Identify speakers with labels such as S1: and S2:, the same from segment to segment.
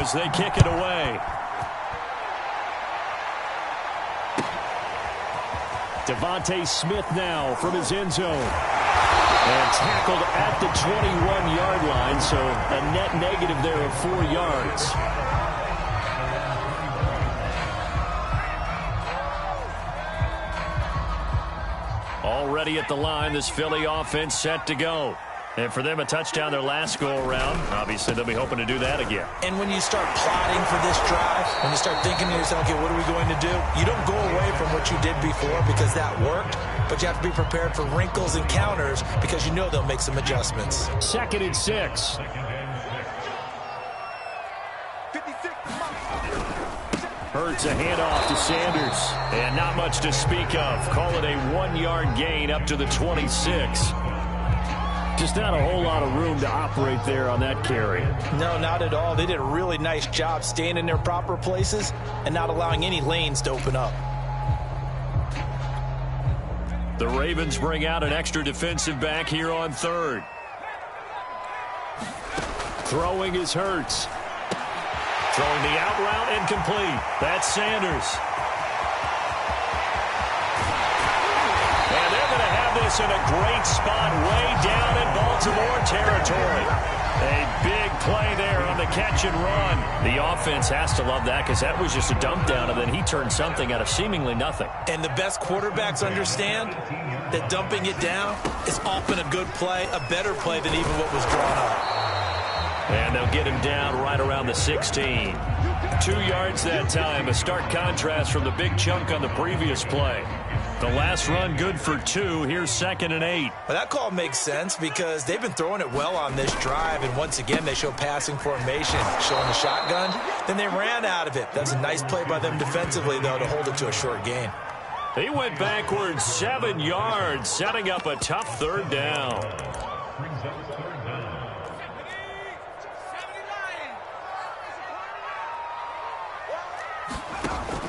S1: as they kick it away. Devontae Smith now from his end zone. And tackled at the 21-yard line, so a net negative there of 4 yards. Already at the line, this Philly offense set to go. And for them, a touchdown their last go-around. Obviously, they'll be hoping to do that again.
S2: And when you start plotting for this drive, when you start thinking to yourself, okay, what are we going to do? You don't go away from what you did before because that worked, but you have to be prepared for wrinkles and counters because you know they'll make some adjustments.
S1: 2nd and 6. Hurts a handoff to Sanders. And not much to speak of. Call it a 1-yard gain up to the 26. Just not a whole lot of room to operate there on that carry.
S2: No, not at all. They did a really nice job staying in their proper places and not allowing any lanes to open up.
S1: The Ravens bring out an extra defensive back here on 3rd. Throwing is Hurts. Throwing the out route incomplete. That's Sanders. And they're going to have this in a great spot way down in Baltimore territory. A big play there on the catch and run. The offense has to love that because that was just a dump down, and then he turned something out of seemingly nothing.
S2: And the best quarterbacks understand that dumping it down is often a good play, a better play than even what was drawn up.
S1: And they'll get him down right around the 16. 2 yards that time, a stark contrast from the big chunk on the previous play. The last run good for 2. Here's 2nd and 8.
S2: Well, that call makes sense because they've been throwing it well on this drive, and once again they show passing formation, showing the shotgun. Then they ran out of it. That's a nice play by them defensively, though, to hold it to a short gain.
S1: He went backwards 7 yards, setting up a tough 3rd down.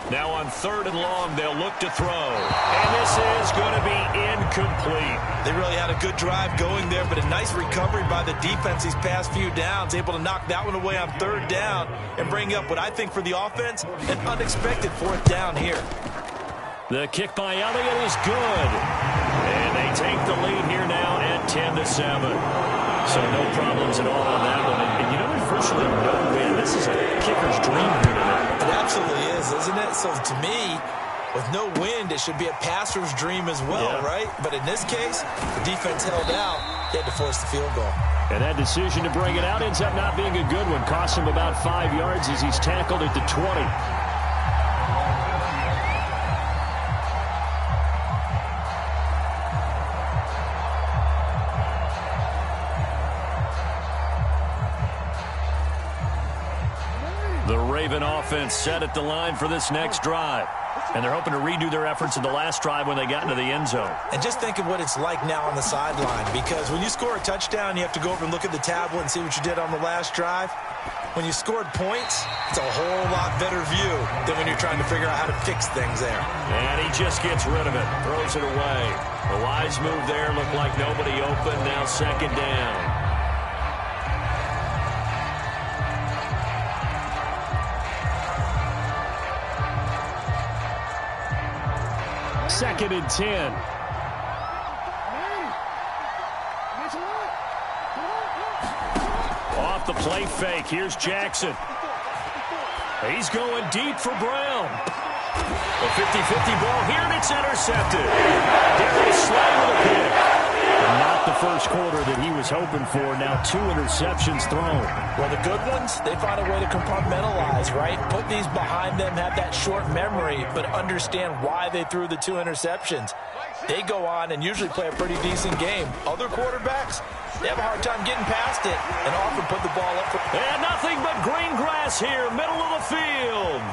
S1: Now on 3rd and long, they'll look to throw. And this is going to be incomplete.
S2: They really had a good drive going there, but a nice recovery by the defense these past few downs, able to knock that one away on 3rd down and bring up what I think for the offense, an unexpected 4th down here.
S1: The kick by Elliott is good. And they take the lead here now at 10-7. So no problems at all on that one. And you know, there's virtually no win. This is a kicker's dream here tonight.
S2: It absolutely is, isn't it? So to me, with no wind, it should be a passer's dream as well, right? But in this case, the defense held out. They had to force the field goal.
S1: And that decision to bring it out ends up not being a good one. Cost him about 5 yards as he's tackled at the 20. The Raven offense set at the line for this next drive. And they're hoping to redo their efforts in the last drive when they got into the end zone.
S2: And just think of what it's like now on the sideline, because when you score a touchdown, you have to go over and look at the tablet and see what you did on the last drive. When you scored points, it's a whole lot better view than when you're trying to figure out how to fix things there.
S1: And he just gets rid of it, throws it away. The wise move there, looked like nobody open, now 2nd down. 2nd and 10. Off the play fake. Here's Jackson. He's going deep for Brown. A 50-50 ball here, and it's intercepted. Darius Slay with a pick. And not the first quarter that he was hoping for. Now 2 interceptions thrown.
S2: Well, the good ones, they find a way to compartmentalize, right? Put these behind them, have that short memory, but understand why they threw the 2 interceptions. They go on and usually play a pretty decent game. Other quarterbacks, they have a hard time getting past it and often put the ball up.
S1: And nothing but green grass here, middle of the field.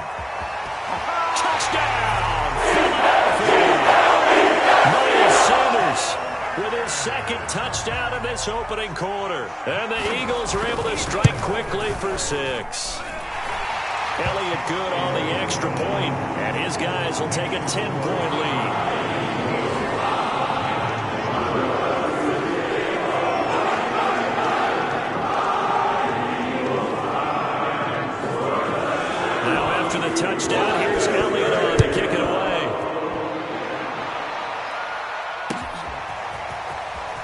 S1: Touchdown, Philadelphia. Miles Sanders with his 2nd touchdown in this opening quarter. And the Eagles are able to strike quickly for 6. Elliott good on the extra point, and his guys will take a 10-point lead. After the touchdown, here's Elliott on to kick it away.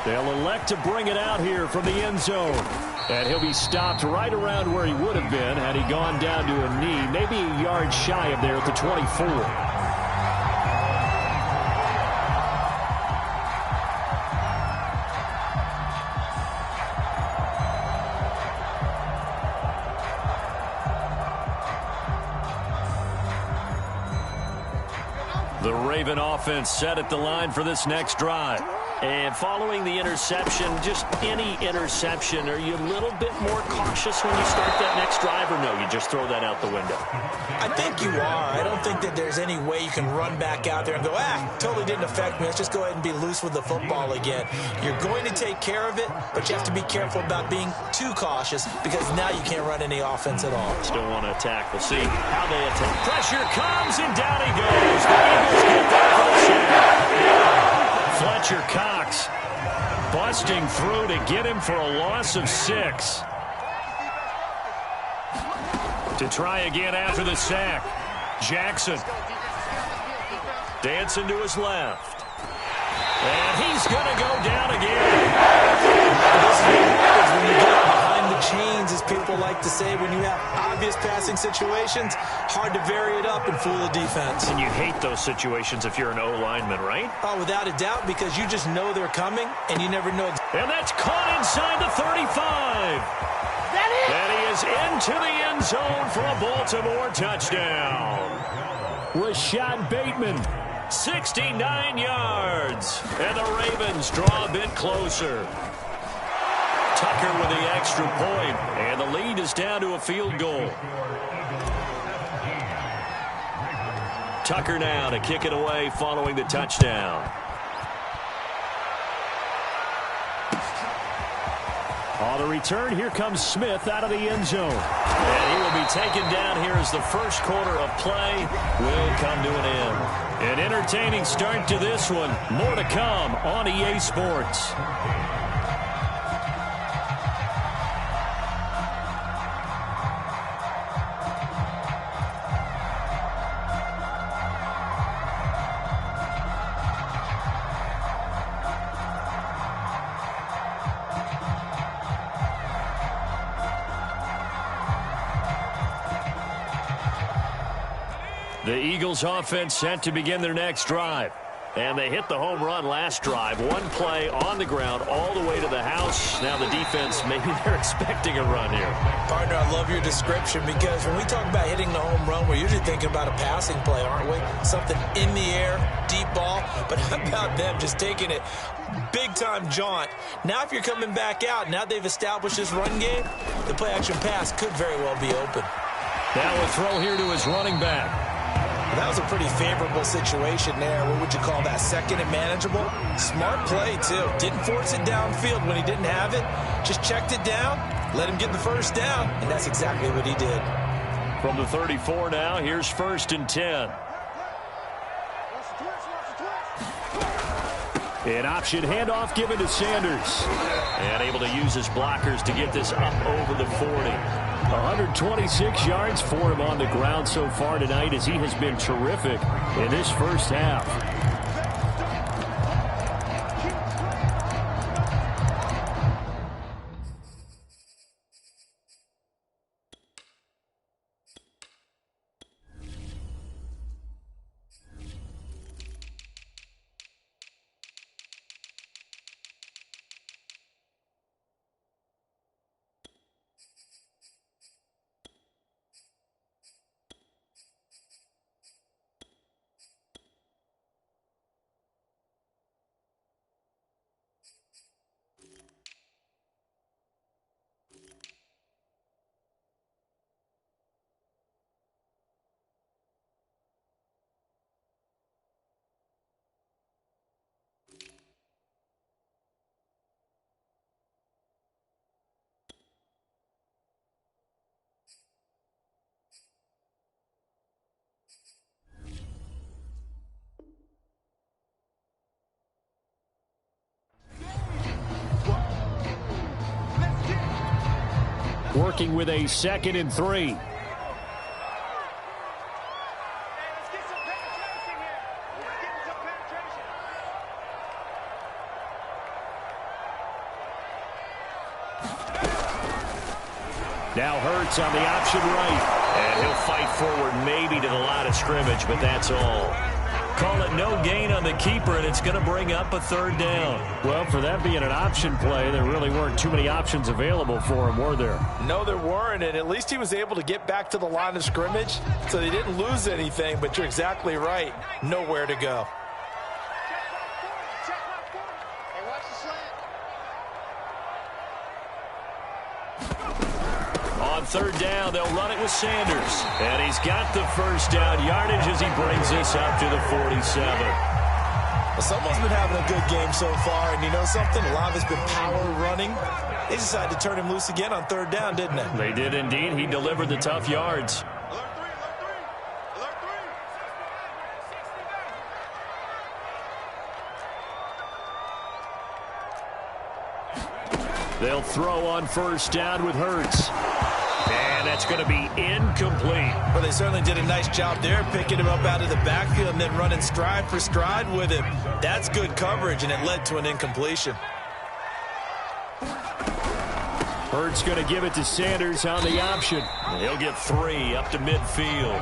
S1: They'll elect to bring it out here from the end zone. And he'll be stopped right around where he would have been had he gone down to a knee, maybe a yard shy of there at the 24. The Raven offense set at the line for this next drive. And following the interception, just any interception, are you a little bit more cautious when you start that next drive, or no, you just throw that out the window?
S2: I think you are. I don't think that there's any way you can run back out there and go, totally didn't affect me. Let's just go ahead and be loose with the football again. You're going to take care of it, but you have to be careful about being too cautious because now you can't run any offense at all.
S1: Still want to attack. We'll see how they attack. Pressure comes, and down he goes. The Eagles get there for the sack. Fletcher Cox busting through to get him for a loss of 6. To try again after the sack. Jackson dancing to his left. And he's going to go down again.
S2: This is what happens when you get behind the chains, as people like to say. When you have obvious passing situations, hard to vary it up and fool the defense.
S1: And you hate those situations if you're an O-lineman, right?
S2: Oh, without a doubt, because you just know they're coming, and you never know.
S1: And that's caught inside the 35. And he is into the end zone for a Baltimore touchdown. Rashad Bateman, 69 yards. And the Ravens draw a bit closer. Tucker with the extra point, and the lead is down to a field goal. Tucker now to kick it away following the touchdown. On the return, here comes Smith out of the end zone. And he will be taken down here as the first quarter of play will come to an end. An entertaining start to this one. More to come on EA Sports. The Eagles offense set to begin their next drive. And they hit the home run last drive. One play on the ground all the way to the house. Now the defense, maybe they're expecting a run here.
S2: Partner, I love your description because when we talk about hitting the home run, we're usually thinking about a passing play, aren't we? Something in the air, deep ball. But how about them just taking it big-time jaunt? Now if you're coming back out, now they've established this run game, the play-action pass could very well be open.
S1: Now a throw here to his running back.
S2: That was a pretty favorable situation there. What would you call that? Second and manageable? Smart play, too. Didn't force it downfield when he didn't have it. Just checked it down, let him get the first down, and that's exactly what he did.
S1: From the 34 now, here's 1st and 10. An option handoff given to Sanders. And able to use his blockers to get this up over the 40. 126 yards for him on the ground so far tonight as he has been terrific in this first half. Working with a 2nd and 3. Now Hurts on the option right. And he'll fight forward maybe to the line of scrimmage, but that's all. Call it no gain on the keeper, and it's going to bring up a third down.
S3: Well, for that being an option play, there really weren't too many options available for him, were there?
S2: No, there weren't, and at least he was able to get back to the line of scrimmage, so they didn't lose anything, but you're exactly right. Nowhere to go.
S1: On third down, they'll run it with Sanders. And he's got the first down yardage as he brings this up to the 47.
S2: Well, someone's been having a good game so far, and you know something? A lot of it's been power running. They decided to turn him loose again on third down, didn't they?
S1: They did indeed. He delivered the tough yards. They'll throw on first down with Hurts. And that's going to be incomplete.
S2: Well, they certainly did a nice job there, picking him up out of the backfield and then running stride for stride with him. That's good coverage, and it led to an incompletion.
S1: Hurts going to give it to Sanders on the option. And he'll get 3 up to midfield.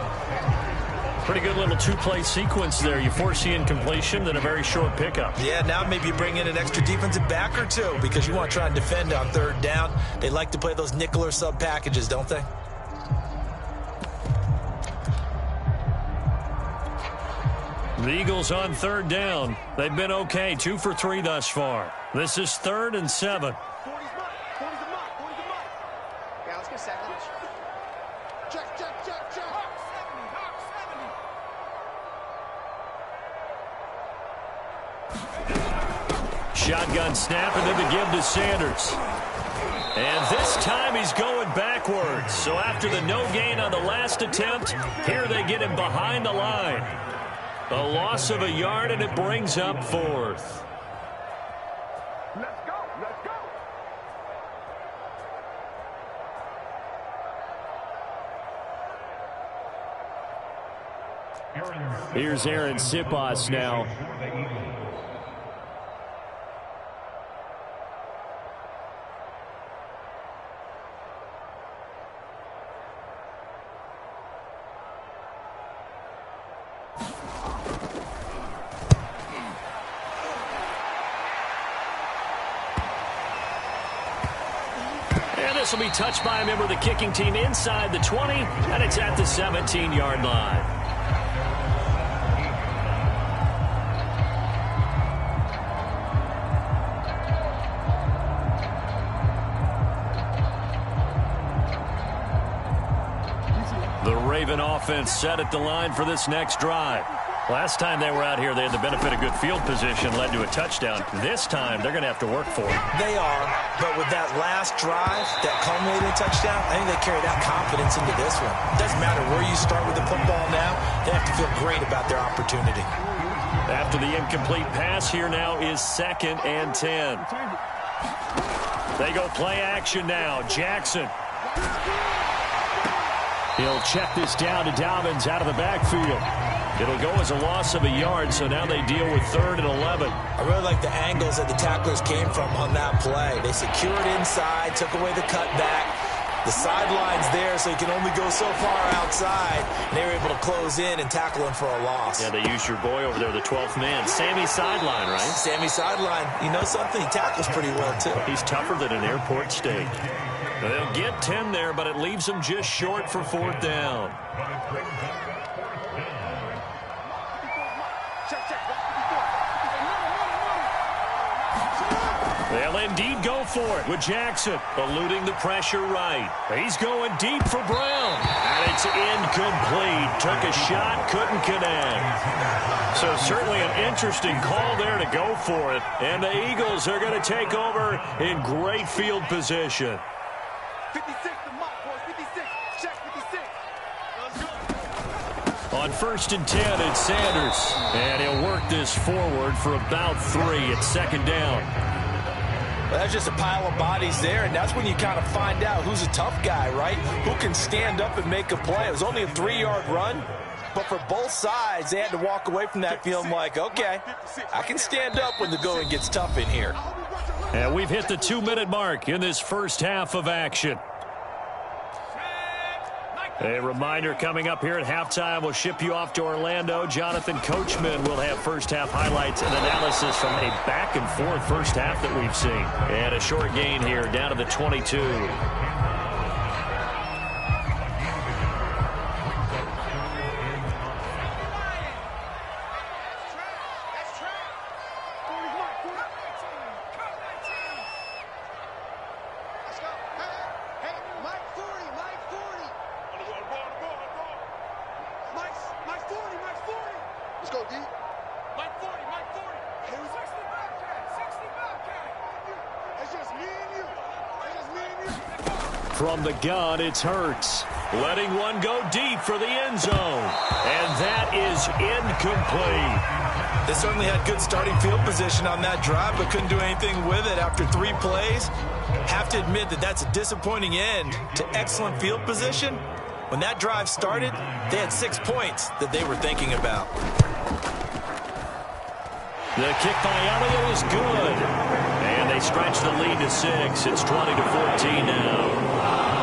S1: Pretty good little two-play sequence there. You force the incompletion, then a very short pickup.
S2: Yeah, now maybe you bring in an extra defensive back or two because you want to try and defend on third down. They like to play those nickel or sub packages, don't they?
S1: The Eagles on third down. They've been okay, 2 for 3 thus far. This is 3rd and 7. Shotgun snap, and then the give to Sanders. And this time he's going backwards. So after the no gain on the last attempt, here they get him behind the line. A loss of a yard, and it brings up 4th.
S4: Let's go, let's go.
S3: Here's Aaron Siposs now.
S1: This will be touched by a member of the kicking team inside the 20, and it's at the 17-yard line. The Raven offense set at the line for this next drive. Last time they were out here, they had the benefit of good field position, led to a touchdown. This time, they're going to have to work for it.
S2: They are, but with that last drive that culminated in a touchdown, I think they carry that confidence into this one. It doesn't matter where you start with the football now. They have to feel great about their opportunity.
S1: After the incomplete pass, here now is 2nd and 10. They go play action now. Jackson. He'll check this down to Dobbins out of the backfield. It'll go as a loss of a yard, so now they deal with 3rd and 11.
S2: I really like the angles that the tacklers came from on that play. They secured inside, took away the cutback. The sideline's there, so you can only go so far outside. And they were able to close in and tackle him for a loss.
S1: Yeah, they used your boy over there, the 12th man. Sammy Sideline, right?
S2: Sammy Sideline. You know something? He tackles pretty well, too.
S1: He's tougher than an airport steak. They'll get 10 there, but it leaves them just short for 4th down. They'll indeed go for it with Jackson, eluding the pressure right. He's going deep for Brown, and it's incomplete. Took a shot, couldn't connect. So certainly an interesting call there to go for it, and the Eagles are going to take over in great field position.
S4: 56, the mark, boys. 56. Check 56. Let's go.
S1: On 1st and 10, it's Sanders, and he'll work this forward for about 3 at 2nd down.
S2: Well, that's just a pile of bodies there, and that's when you kind of find out who's a tough guy, right? Who can stand up and make a play. It was only a 3-yard run, but for both sides, they had to walk away from that feeling like, okay, I can stand up when the going gets tough in here.
S1: And we've hit the 2-minute mark in this first half of action.
S3: A reminder coming up here at halftime. We'll ship you off to Orlando. Jonathan Coachman will have first-half highlights and analysis from a back-and-forth first half that we've seen. And a short gain here down to the 22. From the gun, it's Hurts. Letting one go deep for the end zone. And that is incomplete.
S2: They certainly had good starting field position on that drive, but couldn't do anything with it after 3 plays. Have to admit that that's a disappointing end to excellent field position. When that drive started, they had 6 points that they were thinking about.
S3: The kick by Elliott is good. And they stretch the lead to 6. It's 20-14 now.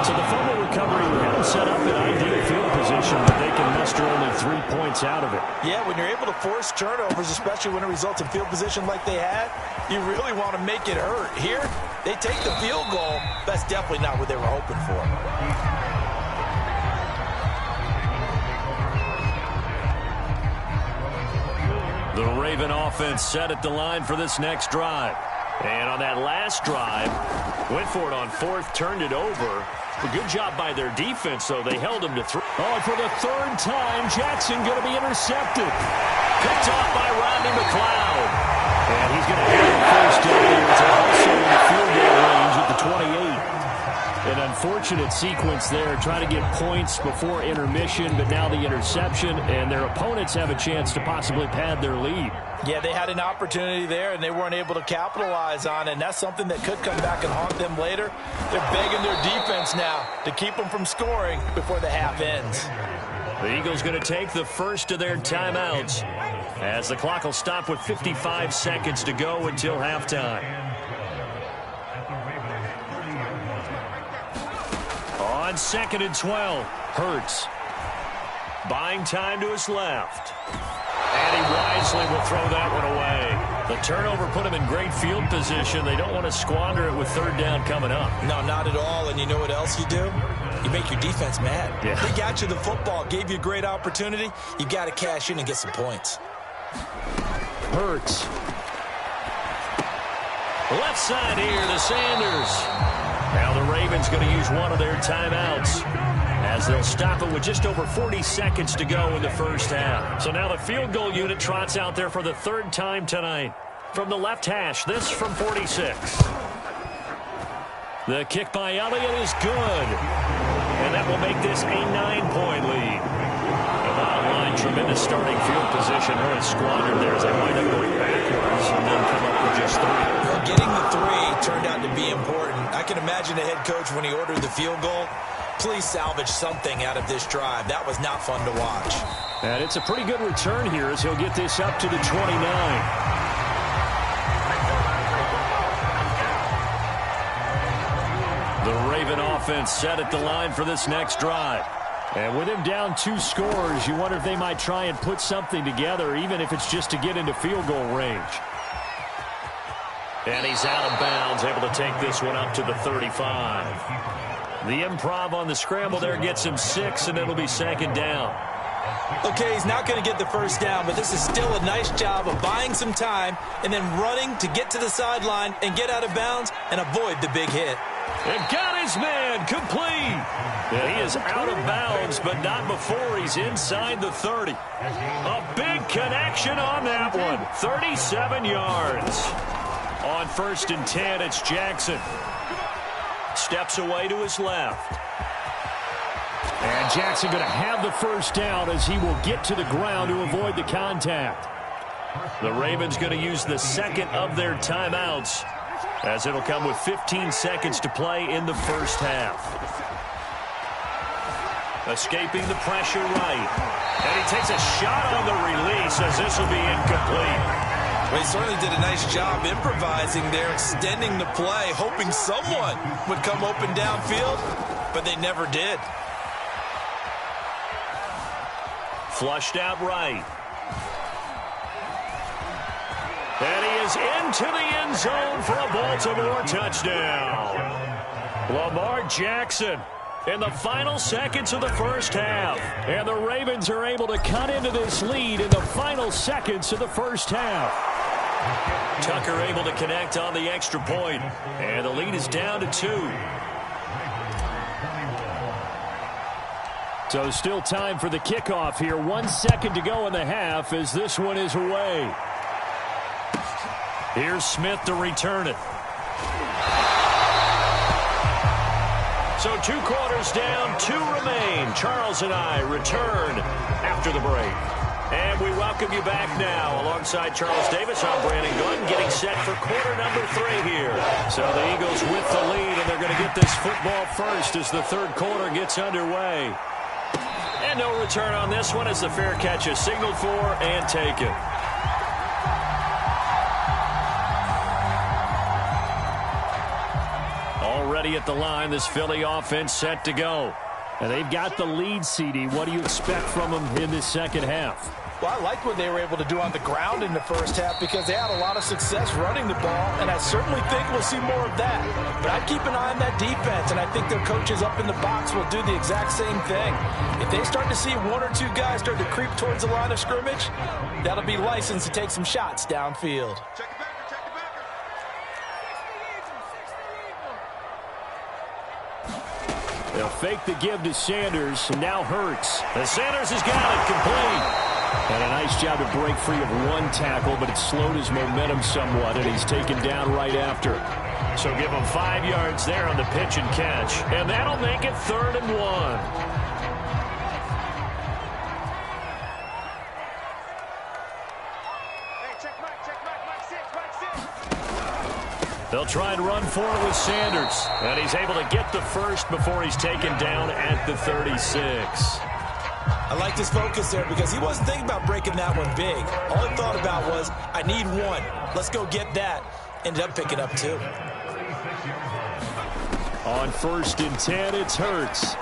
S3: So the fumble recovery had them set up in ideal field position, but they can muster only 3 points out of it.
S2: Yeah, when you're able to force turnovers, especially when it results in field position like they had, you really want to make it hurt. Here, they take the field goal. That's definitely not what they were hoping for.
S3: The Raven offense set at the line for this next drive. And on that last drive, went for it on 4th, turned it over. A good job by their defense, though. They held him to 3. Oh, for the 3rd time, Jackson going to be intercepted. Picked off by Rodney McLeod. And he's going to have the first down. It's also in the field goal range at the 28. An unfortunate sequence there, trying to get points before intermission, but now the interception, and their opponents have a chance to possibly pad their lead.
S2: Yeah, they had an opportunity there, and they weren't able to capitalize on it, and that's something that could come back and haunt them later. They're begging their defense now to keep them from scoring before the half ends.
S3: The Eagles going to take the first of their timeouts as the clock will stop with 55 seconds to go until halftime. On 2nd and 12, Hurts. Buying time to his left. And he wisely will throw that one away. The turnover put him in great field position. They don't want to squander it with 3rd down coming up.
S2: No, not at all. And you know what else you do? You make your defense mad.
S3: Yeah.
S2: They got you the football, gave you a great opportunity. You got to cash in and get some points.
S3: Hurts. Left side here to Sanders. Now the Ravens going to use one of their timeouts as they'll stop it with just over 40 seconds to go in the first half. So now the field goal unit trots out there for the 3rd time tonight. From the left hash, this from 46. The kick by Elliott is good. And that will make this a 9-point lead. The bottom line, tremendous starting field position. Really squandered there as they wind up going backwards and then come up with just 3.
S2: Well, getting the 3 turned out to be important. I can imagine the head coach when he ordered the field goal. Please salvage something out of this drive. That was not fun to watch.
S3: And it's a pretty good return here as he'll get this up to the 29. The Raven offense set at the line for this next drive. And with him down 2 scores, you wonder if they might try and put something together, even if it's just to get into field goal range. And he's out of bounds, able to take this one up to the 35. The improv on the scramble there gets him 6, and it'll be 2nd down.
S2: Okay, he's not going to get the first down, but this is still a nice job of buying some time and then running to get to the sideline and get out of bounds and avoid the big hit.
S3: And got his man complete. And he is out of bounds, but not before he's inside the 30. A big connection on that one. 37 yards. On 1st and 10, it's Jackson. Steps away to his left. And Jackson going to have the first down as he will get to the ground to avoid the contact. The Ravens going to use the 2nd of their timeouts as it'll come with 15 seconds to play in the first half. Escaping the pressure right. And he takes a shot on the release as this will be incomplete.
S2: Well, he certainly did a nice job improvising there, extending the play, hoping someone would come open downfield, but they never did.
S1: Flushed out right. And he is into the end zone for a Baltimore touchdown. Lamar Jackson in the final seconds of the first half. And the Ravens are able to cut into this lead in the final seconds of the first half. Tucker able to connect on the extra point. And the lead is down to 2. So still time for the kickoff here. 1 second to go in the half as this one is away. Here's Smith to return it. So 2 quarters down, 2 remain. Charles and I return after the break. And we welcome you back now. Alongside Charles Davis, I'm Brandon Gordon, getting set for quarter number 3 here. So the Eagles with the lead, and they're going to get this football first as the third quarter gets underway. And no return on this one as the fair catch is signaled for and taken. Already at the line, this Philly offense set to go. And they've got the lead, CD. What do you expect from them in this second half?
S2: Well, I like what they were able to do on the ground in the first half because they had a lot of success running the ball, and I certainly think we'll see more of that. But I'd keep an eye on that defense, and I think their coaches up in the box will do the exact same thing. If they start to see 1 or 2 guys start to creep towards the line of scrimmage, that'll be licensed to take some shots downfield.
S4: Check it back.
S1: They'll fake the give to Sanders, and now Hurts. And Sanders has got it, complete. And a nice job to break free of 1 tackle, but it slowed his momentum somewhat, and he's taken down right after. So give him 5 yards there on the pitch and catch, and that'll make it 3rd and 1. They'll try and run for it with Sanders. And he's able to get the first before he's taken down at the 36.
S2: I like this focus there because he wasn't thinking about breaking that one big. All he thought about was, I need 1. Let's go get that. Ended up picking up 2.
S1: On 1st and 10, it's Hurts.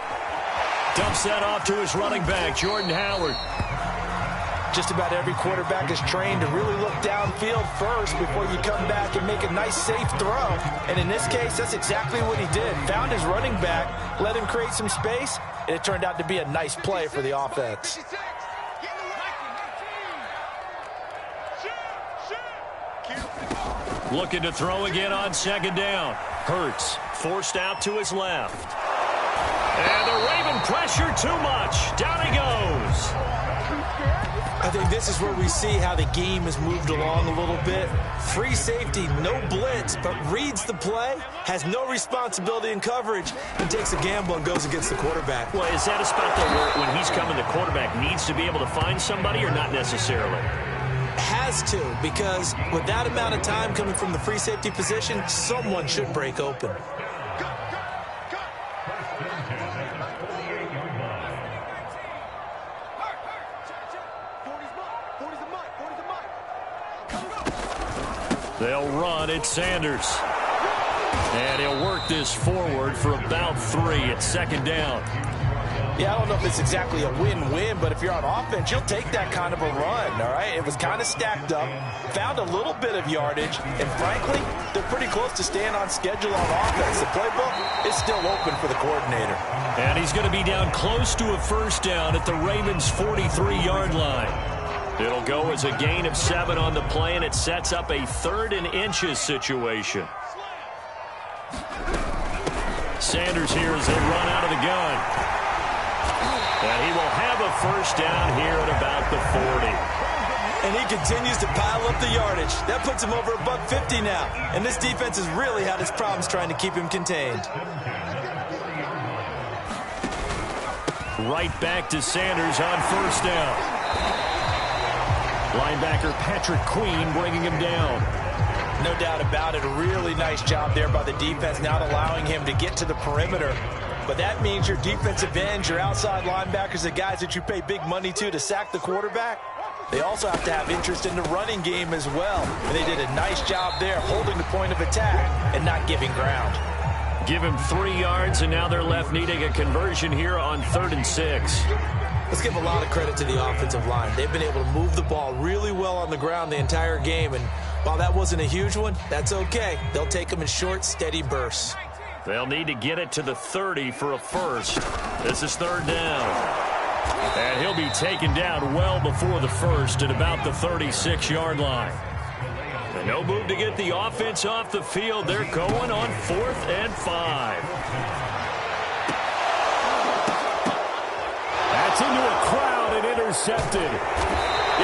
S1: Dumps that off to his running back, Jordan Howard.
S2: Just about every quarterback is trained to really look downfield first before you come back and make a nice, safe throw. And in this case, that's exactly what he did. Found his running back, let him create some space, and it turned out to be a nice play for the offense.
S1: Looking to throw again on 2nd down. Hurts forced out to his left. And the Raven pressure too much. Down he goes.
S2: I think this is where we see how the game has moved along a little bit. Free safety, no blitz, but reads the play, has no responsibility in coverage, and takes a gamble and goes against the quarterback.
S1: Well, is that a spot, though, where when he's coming, the quarterback needs to be able to find somebody or not necessarily?
S2: Has to, because with that amount of time coming from the free safety position, someone should break open.
S1: They'll run at Sanders. And he'll work this forward for about 3 at 2nd down.
S2: Yeah, I don't know if it's exactly a win-win, but if you're on offense, you'll take that kind of a run, all right? It was kind of stacked up, found a little bit of yardage, and frankly, they're pretty close to staying on schedule on offense. The playbook is still open for the coordinator.
S1: And he's going to be down close to a 1st down at the Ravens' 43-yard line. It'll go as a gain of 7 on the play, and it sets up a 3rd and inches situation. Sanders here as they run out of the gun. And he will have a 1st down here at about the 40.
S2: And he continues to pile up the yardage. That puts him over $150 now. And this defense has really had its problems trying to keep him contained.
S1: Right back to Sanders on 1st down. Linebacker Patrick Queen bringing him down.
S2: No doubt about it. A really nice job there by the defense, not allowing him to get to the perimeter. But that means your defensive ends, your outside linebackers, the guys that you pay big money to sack the quarterback, they also have to have interest in the running game as well. And they did a nice job there holding the point of attack and not giving ground.
S1: Give him 3 yards, and now they're left needing a conversion here on 3rd and 6.
S2: Let's give a lot of credit to the offensive line. They've been able to move the ball really well on the ground the entire game, and while that wasn't a huge one, that's okay. They'll take them in short, steady bursts.
S3: They'll need to get it to the 30 for a first. This is third down. And he'll be taken down well before the first at about the 36-yard line. And no move to get the offense off the field. They're going on 4th and 5. That's into a crowd and intercepted.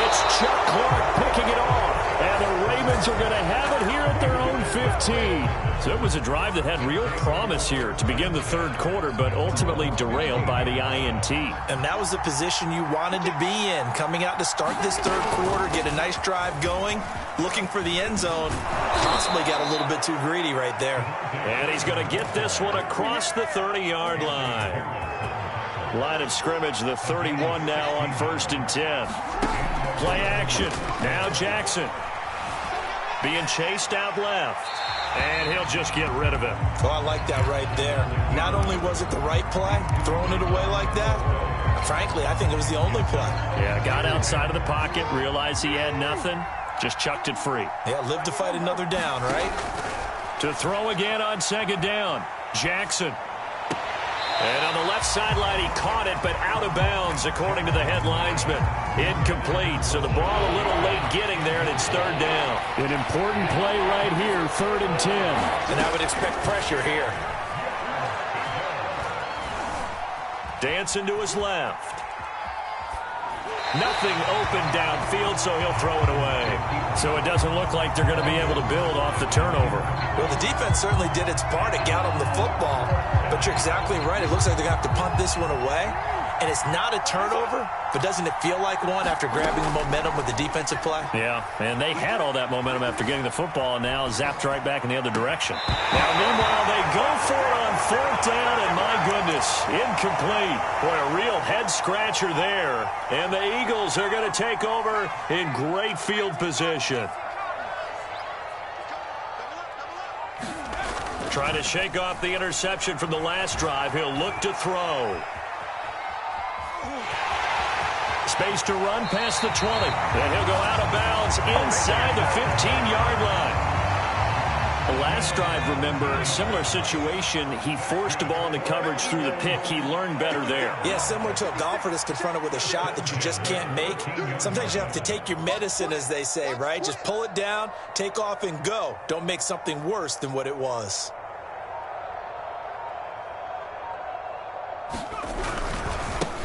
S3: It's Chuck Clark picking it off. And the Ravens are going to have it here at their own 15. So it was a drive that had real promise here to begin the third quarter, but ultimately derailed by the INT.
S2: And that was the position you wanted to be in. Coming out to start this third quarter, get a nice drive going, looking for the end zone. Possibly got a little bit too greedy right there.
S3: And he's going to get this one across the 30-yard line. Line of scrimmage, the 31 now on 1st and 10. Play action. Now Jackson. Being chased out left. And he'll just get rid of it.
S2: Oh, I like that right there. Not only was it the right play, throwing it away like that, frankly, I think it was the only play.
S3: Yeah, got outside of the pocket, realized he had nothing, just chucked it free.
S2: Yeah, live to fight another down, right?
S3: To throw again on 2nd down, Jackson. And on the left sideline, he caught it, but out of bounds, according to the head linesman. Incomplete, so the ball a little late getting there, and it's third down. An important play right here, 3rd and 10.
S2: And I would expect pressure here.
S3: Dancing to his left. Nothing open downfield, so he'll throw it away. So it doesn't look like they're going to be able to build off the turnover.
S2: Well, the defense certainly did its part to get them the football. But you're exactly right. It looks like they're going to have to punt this one away. And it's not a turnover, but doesn't it feel like one after grabbing the momentum with the defensive play?
S3: Yeah, and they had all that momentum after getting the football, and now zapped right back in the other direction. Now, meanwhile, they go for it on 4th down, and my goodness, incomplete. Boy, a real head-scratcher there. And the Eagles are going to take over in great field position. Trying to shake off the interception from the last drive. He'll look to throw. Space to run past the 20. And he'll go out of bounds inside the 15-yard line. The last drive, remember, similar situation. He forced the ball into coverage through the pick. He learned better there.
S2: Yeah, similar to a golfer that's confronted with a shot that you just can't make. Sometimes you have to take your medicine, as they say, right? Just pull it down, take off, and go. Don't make something worse than what it was.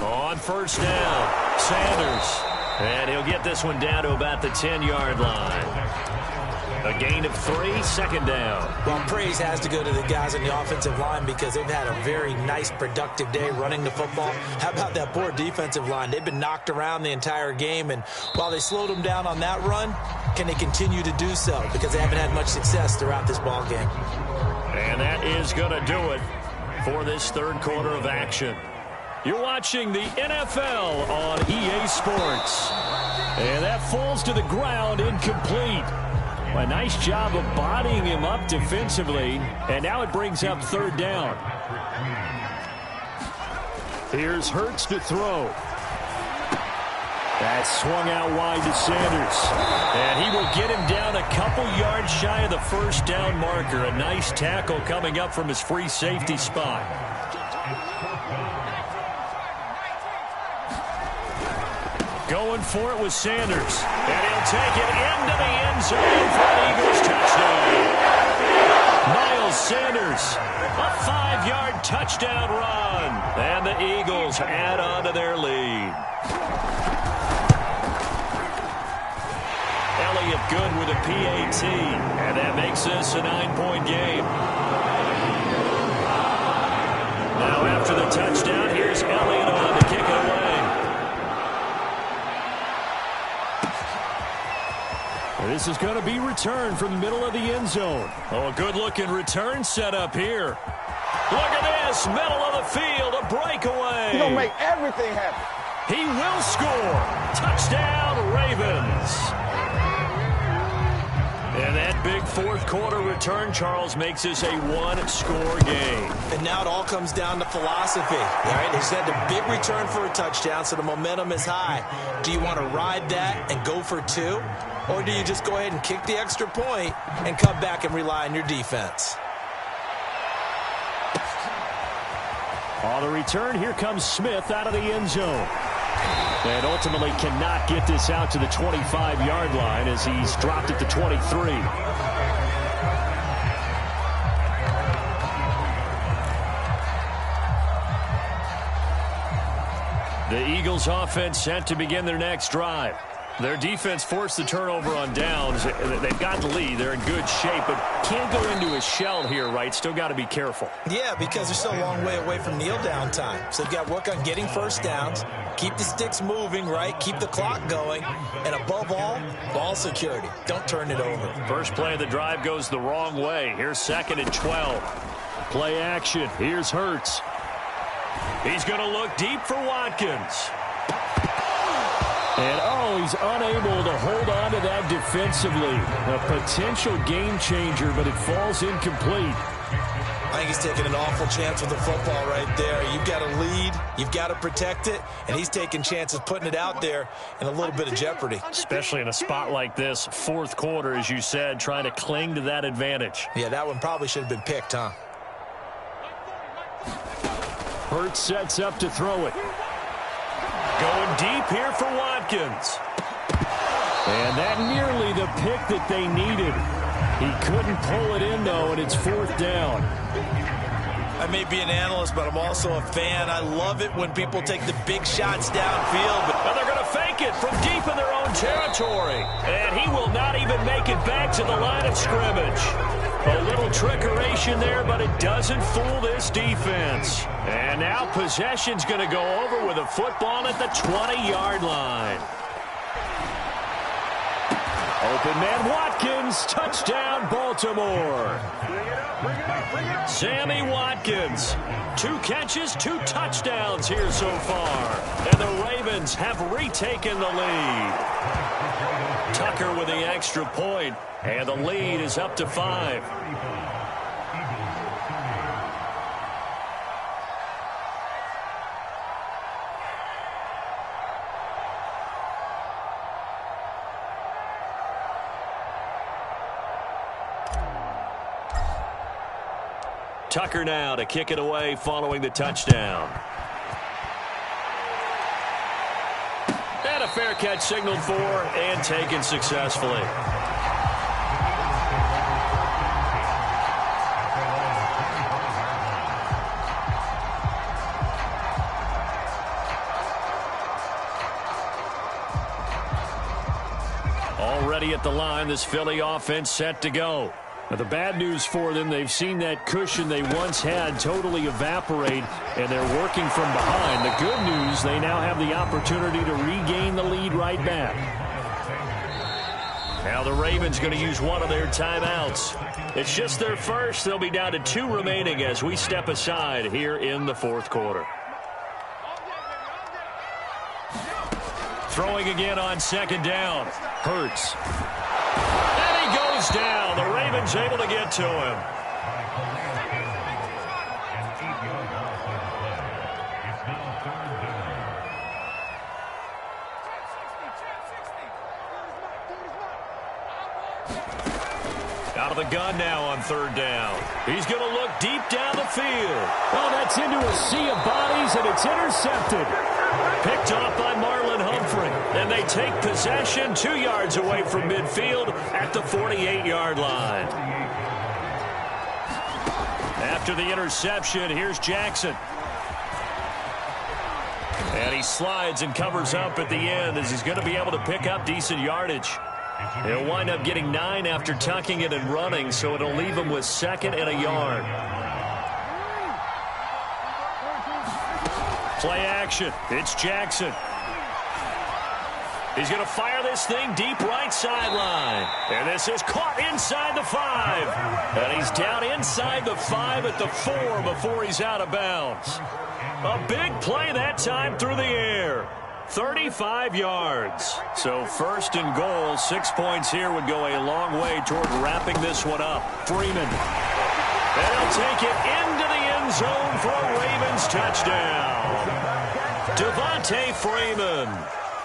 S3: On 1st down, Sanders. And he'll get this one down to about the 10-yard line. A gain of 3, 2nd down.
S2: Well, praise has to go to the guys on the offensive line because they've had a very nice, productive day running the football. How about that poor defensive line? They've been knocked around the entire game, and while they slowed them down on that run, can they continue to do so? Because they haven't had much success throughout this ball game.
S3: And that is going to do it for this third quarter of action. You're watching the NFL on EA Sports. And that falls to the ground, incomplete. A nice job of bodying him up defensively. And now it brings up 3rd down. Here's Hurts to throw. That's swung out wide to Sanders. And he will get him down a couple yards shy of the 1st down marker. A nice tackle coming up from his free safety spot. Going for it with Sanders. And he'll take it into the end zone for an Eagles touchdown. Miles Sanders, a 5-yard touchdown run. And the Eagles add on to their lead. Elliott good with a PAT. And that makes this a 9-point game. Now after the touchdown, here's Elliott on to kick it away. This is going to be returned from the middle of the end zone. Oh, a good-looking return set up here. Look at this, middle of the field, a breakaway.
S4: He's going to make everything happen.
S3: He will score. Touchdown, Ravens. And that big fourth quarter return, Charles, makes this a one-score game.
S2: And now it all comes down to philosophy. All right, they said a big return for a touchdown, so the momentum is high. Do you want to ride that and go for two? Or do you just go ahead and kick the extra point and come back and rely on your defense?
S3: On the return, here comes Smith out of the end zone. And ultimately cannot get this out to the 25-yard line as he's dropped it to 23. The Eagles offense set to begin their next drive. Their defense forced the turnover on downs. They've got the lead. They're in good shape, but can't go into a shell here, right? Still got to be careful.
S2: Yeah, because they're still a long way away from kneel down time. So they've got to work on getting first downs, keep the sticks moving, right? Keep the clock going. And above all, ball security. Don't turn it over.
S3: First play of the drive goes the wrong way. Here's 2nd and 12. Play action. Here's Hurts. He's going to look deep for Watkins. And, he's unable to hold on to that defensively. A potential game changer, but it falls incomplete.
S2: I think he's taking an awful chance with the football right there. You've got to lead, you've got to protect it, and he's taking chances putting it out there in a little bit of jeopardy.
S3: Especially in a spot like this, fourth quarter, as you said, trying to cling to that advantage.
S2: Yeah, that one probably should have been picked, huh?
S3: Hurts sets up to throw it. Going deep here for Watkins. And that nearly the pick that they needed. He couldn't pull it in, though, and it's 4th down.
S2: I may be an analyst, but I'm also a fan. I love it when people take the big shots downfield.
S3: But they're going to fake it from deep in their own territory. And he will not even make it back to the line of scrimmage. A little trickeration there, but it doesn't fool this defense. And now possession's going to go over with a football at the 20-yard line. Open man Watkins, touchdown Baltimore. Sammy Watkins, 2 catches, 2 touchdowns here so far. And the Ravens have retaken the lead. Tucker with the extra point, and the lead is up to 5. Tucker now to kick it away following the touchdown. And a fair catch signaled for and taken successfully. Already at the line, this Philly offense set to go. Now, the bad news for them, they've seen that cushion they once had totally evaporate, and they're working from behind. The good news, they now have the opportunity to regain the lead right back. Now the Ravens going to use one of their timeouts. It's just their first. They'll be down to 2 remaining as we step aside here in the fourth quarter. Throwing again on 2nd down. Hurts. And he goes down. The Ravens able to get to him. Out of the gun now on 3rd down. He's going to look deep down the field. Oh, that's into a sea of bodies, and it's intercepted. Picked off by Marlon Humphrey. And they take possession 2 yards away from midfield at the 48-yard line. After the interception, here's Jackson. And he slides and covers up at the end as he's going to be able to pick up decent yardage. He'll wind up getting 9 after tucking it and running, so it'll leave him with 2nd and a yard. Play action. It's Jackson. He's going to fire this thing deep right sideline. And this is caught inside the 5. And he's down inside the 5 at the 4 before he's out of bounds. A big play that time through the air. 35 yards. So first and goal, 6 points here would go a long way toward wrapping this one up. Freeman. And he'll take it into the end zone for a Ravens touchdown. Devontae Freeman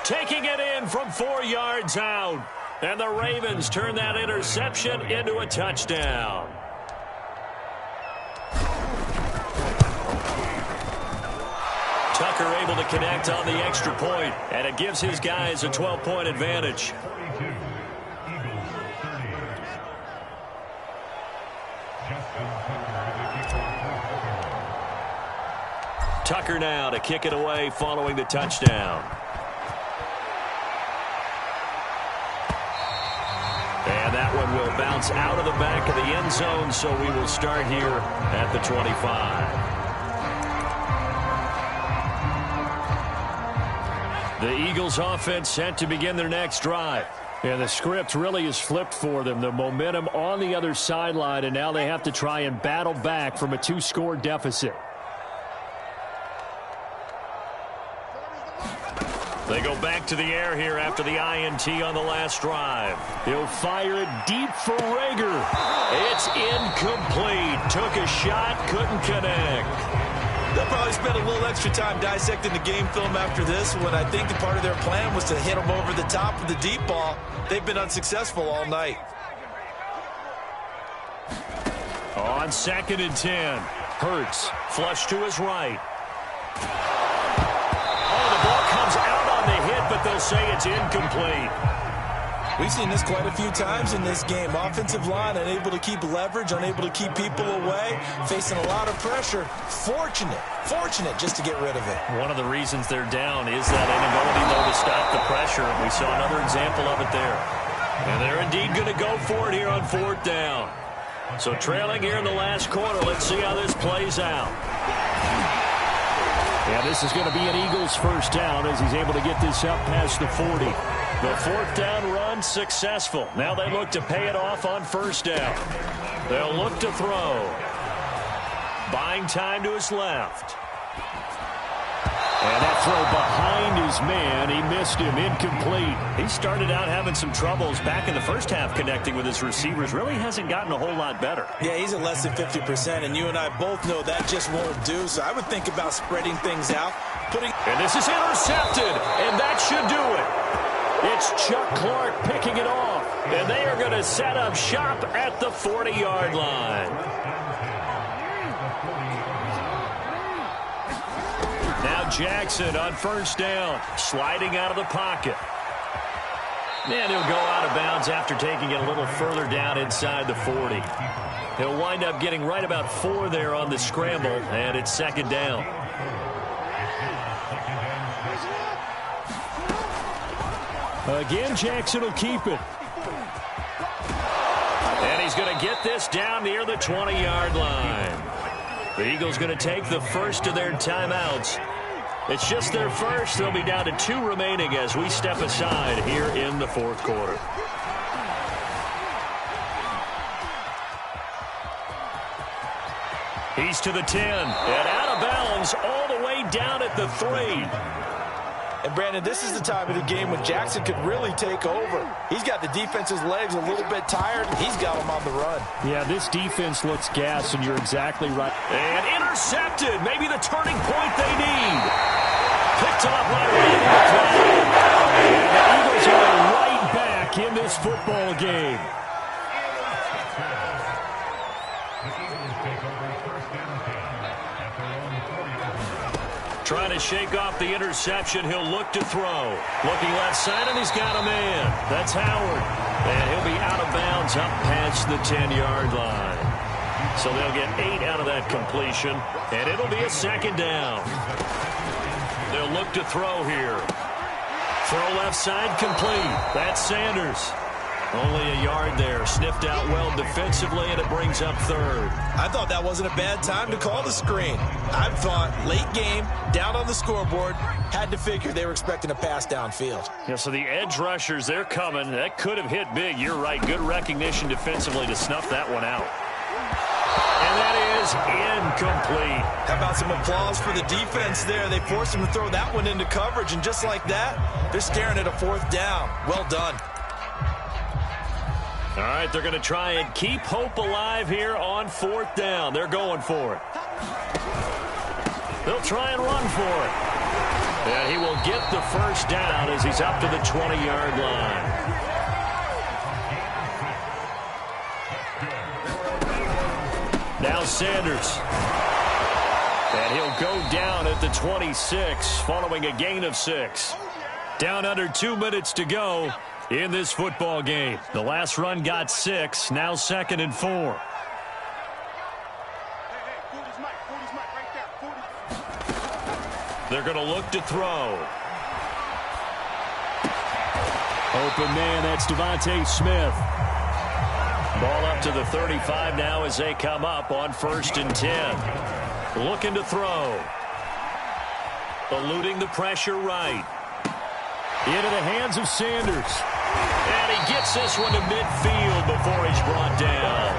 S3: taking it in from 4 yards out. And the Ravens turn that interception into a touchdown. Tucker able to connect on the extra point, and it gives his guys a 12-point advantage. Tucker now to kick it away following the touchdown. And that one will bounce out of the back of the end zone, so we will start here at the 25. The Eagles offense set to begin their next drive. And the script really is flipped for them. The momentum on the other sideline, and now they have to try and battle back from a 2-score deficit. They go back to the air here after the INT on the last drive. He'll fire it deep for Rager. It's incomplete. Took a shot, couldn't connect.
S2: They'll probably spend a little extra time dissecting the game film after this when I think the part of their plan was to hit them over the top of the deep ball. They've been unsuccessful all night.
S3: On 2nd and 10, Hurts flush to his right. Oh, the ball comes out on the hit, but they'll say it's incomplete.
S2: We've seen this quite a few times in this game. Offensive line unable to keep leverage, unable to keep people away, facing a lot of pressure. Fortunate just to get rid of it.
S3: One of the reasons they're down is that inability, though, to stop the pressure. We saw another example of it there. And they're indeed going to go for it here on 4th down. So trailing here in the last quarter, let's see how this plays out. Yeah, this is going to be an Eagles first down as he's able to get this up past the 40. The 4th down run successful. Now they look to pay it off on 1st down. They'll look to throw. Buying time to his left. And that throw behind his man. He missed him. Incomplete. He started out having some troubles back in the first half connecting with his receivers. Really hasn't gotten a whole lot better.
S2: Yeah, he's at less than 50%, and you and I both know that just won't do. So I would think about spreading things out.
S3: And this is intercepted, and that should do it. It's Chuck Clark picking it off, and they are going to set up shop at the 40-yard line. Now Jackson on 1st down, sliding out of the pocket. And he'll go out of bounds after taking it a little further down inside the 40. He'll wind up getting right about 4 there on the scramble, and it's 2nd down. Again, Jackson will keep it. And he's going to get this down near the 20-yard line. The Eagles going to take the first of their timeouts. It's just their first. They'll be down to 2 remaining as we step aside here in the 4th quarter. He's to the 10 and out of bounds all the way down at the 3.
S2: And, Brandon, this is the time of the game when Jackson could really take over. He's got the defense's legs a little bit tired. He's got them on the run.
S3: Yeah, this defense looks gassed, and you're exactly right. And intercepted. Maybe the turning point they need. Picked up right around the crowd. And the Eagles are right back in this football game. Trying to shake off the interception. He'll look to throw. Looking left side, and he's got a man. That's Howard. And he'll be out of bounds up past the 10-yard line. So they'll get 8 out of that completion, and it'll be a 2nd down. They'll look to throw here. Throw left side complete. That's Sanders. Only a yard there. Sniffed out well defensively, and it brings up 3rd.
S2: I thought that wasn't a bad time to call the screen. I thought late game, down on the scoreboard, had to figure they were expecting a pass downfield.
S3: Yeah, so the edge rushers, they're coming. That could have hit big. You're right. Good recognition defensively to snuff that one out. And that is incomplete.
S2: How about some applause for the defense there? They forced him to throw that one into coverage, and just like that, they're staring at a 4th down. Well done.
S3: All right, they're going to try and keep hope alive here on 4th down. They're going for it. They'll try and run for it. And he will get the 1st down as he's up to the 20-yard line. Now Sanders. And he'll go down at the 26 following a gain of 6. Down under 2 minutes to go in this football game. The last run got 6, now 2nd and 4. They're going to look to throw. Open man, that's Devontae Smith. Ball up to the 35 now as they come up on 1st and 10. Looking to throw. Eluding the pressure right. Into the hands of Sanders. And he gets this one to midfield before he's brought down.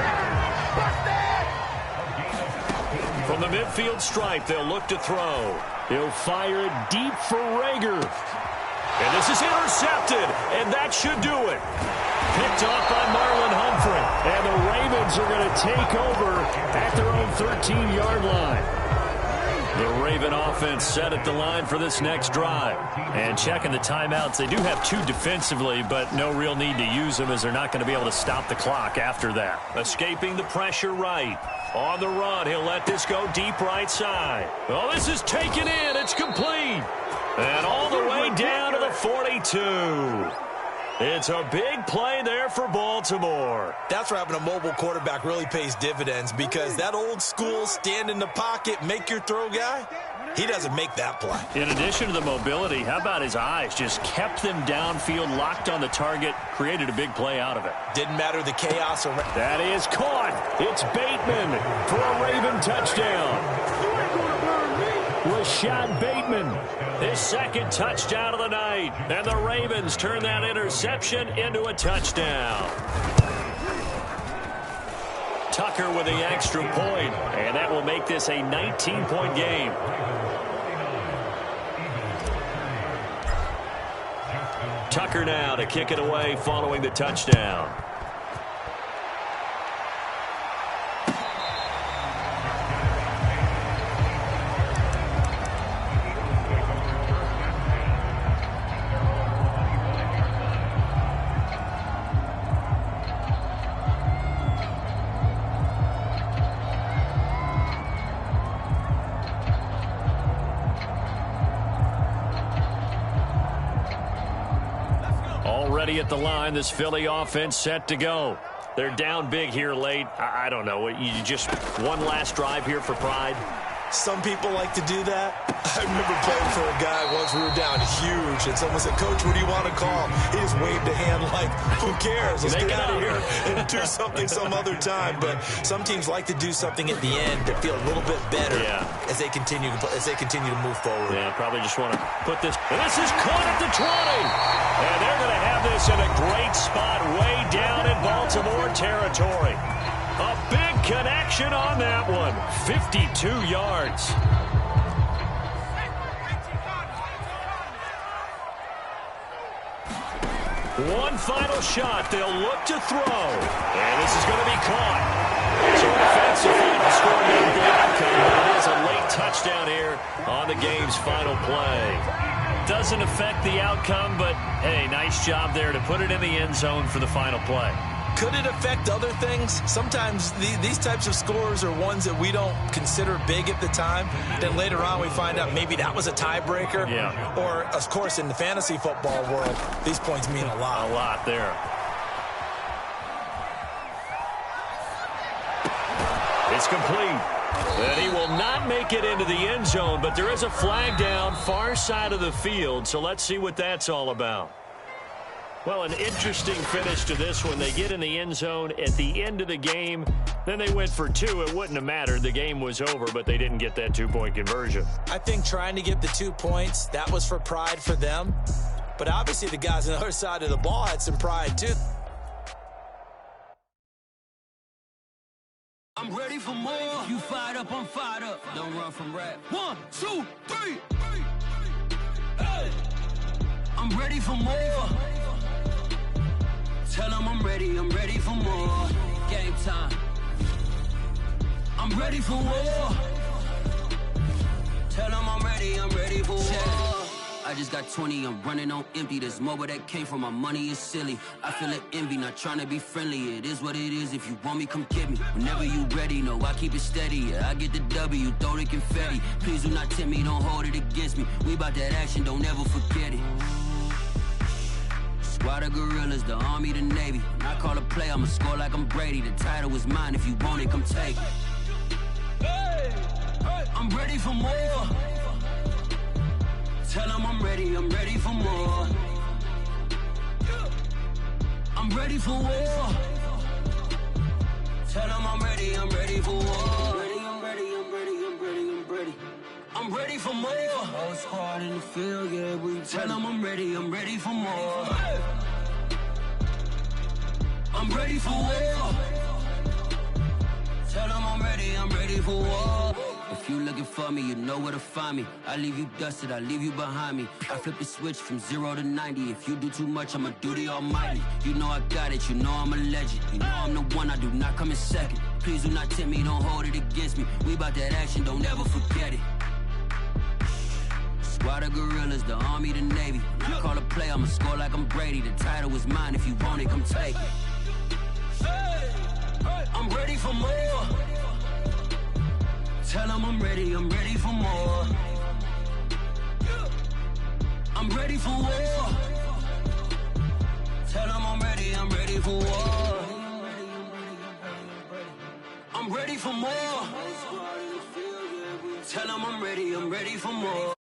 S3: From the midfield stripe, they'll look to throw. He'll fire it deep for Rager. And this is intercepted, and that should do it. Picked off by Marlon Humphrey. And the Ravens are going to take over at their own 13-yard line. The Raven offense set at the line for this next drive. And checking the timeouts, they do have 2 defensively, but no real need to use them as they're not going to be able to stop the clock after that. Escaping the pressure right. On the run, he'll let this go deep right side. Oh, this is taken in. It's complete. And all the way down to the 42. It's a big play there for Baltimore.
S2: That's where having a mobile quarterback really pays dividends, because that old school stand in the pocket, make your throw guy, he doesn't make that play.
S3: In addition to the mobility, how about his eyes? Just kept them downfield, locked on the target, created a big play out of it.
S2: Didn't matter the chaos around.
S3: That is caught. It's Bateman for a Raven touchdown. Rashad Bateman, his 2nd touchdown of the night. And the Ravens turn that interception into a touchdown. Tucker with the extra point, and that will make this a 19-point game. Tucker now to kick it away following the touchdown. Already at the line, this Philly offense set to go. They're down big here late. I don't know. You just one last drive here for pride?
S2: Some people like to do that. I remember playing for a guy once. We were down huge, and someone said, "Coach, what do you want to call?" He just waved a hand like, "Who cares? Let's get out of here and do something some other time." But some teams like to do something at the end to feel a little bit better as they continue to move forward.
S3: Yeah, probably just want to put this. And this is caught at the 20, and they're going to have this in a great spot way down in Baltimore territory. A big connection on that one. 52 yards. One final shot. They'll look to throw. And this is going to be caught. So offensively, the score not a great outcome, but it is a late touchdown here on the game's final play. Doesn't affect the outcome, but, hey, nice job there to put it in the end zone for the final play.
S2: Could it affect other things? Sometimes these types of scores are ones that we don't consider big at the time. Then later on we find out maybe that was a tiebreaker.
S3: Yeah.
S2: Or, of course, in the fantasy football world, these points mean a lot.
S3: A lot there. It's complete. And he will not make it into the end zone, but there is a flag down far side of the field, so let's see what that's all about. Well, an interesting finish to this one. They get in the end zone at the end of the game. Then they went for 2. It wouldn't have mattered. The game was over, but they didn't get that 2-point conversion.
S2: I think trying to get the 2 points, that was for pride for them. But obviously the guys on the other side of the ball had some pride, too.
S5: I'm ready for more. You fired up, I'm fired up. Don't run from rap. 1, 2, 3. Hey. I'm ready for more. Tell them I'm ready for more. Game time. I'm ready for war. Tell them I'm ready for war. I just got 20, I'm running on empty. There's more where that came from, my money is silly. I feel it envy, not trying to be friendly. It is what it is, if you want me, come get me. Whenever you ready, no, I keep it steady. Yeah, I get the W, throw the confetti. Please do not tempt me, don't hold it against me. We about that action, don't ever forget it. Squad of gorillas, the army, the navy. When I call a play, I'ma score like I'm Brady. The title is mine, if you want it, come take it. Hey, hey. I'm ready for more. Tell them I'm ready for more. I'm ready for war. Tell them I'm ready for war. I'm ready for more. Whole squad in the field, yeah, we tell them I'm ready for more. I'm ready for war. Tell them I'm ready for war. If you looking for me, you know where to find me. I leave you dusted, I leave you behind me. I flip the switch from 0 to 90. If you do too much, I'ma do the almighty. You know I got it, you know I'm a legend. You know I'm the one, I do not come in second. Please do not tempt me, don't hold it against me. We about that action, don't ever forget it. Squad of gorillas, the army, the navy. When I call a play, I'ma score like I'm Brady. The title is mine, if you want it, come take it. I'm ready for more. Tell them I'm ready for more. I'm ready for war. Tell them I'm ready for war. I'm ready for more. Tell them I'm ready for more.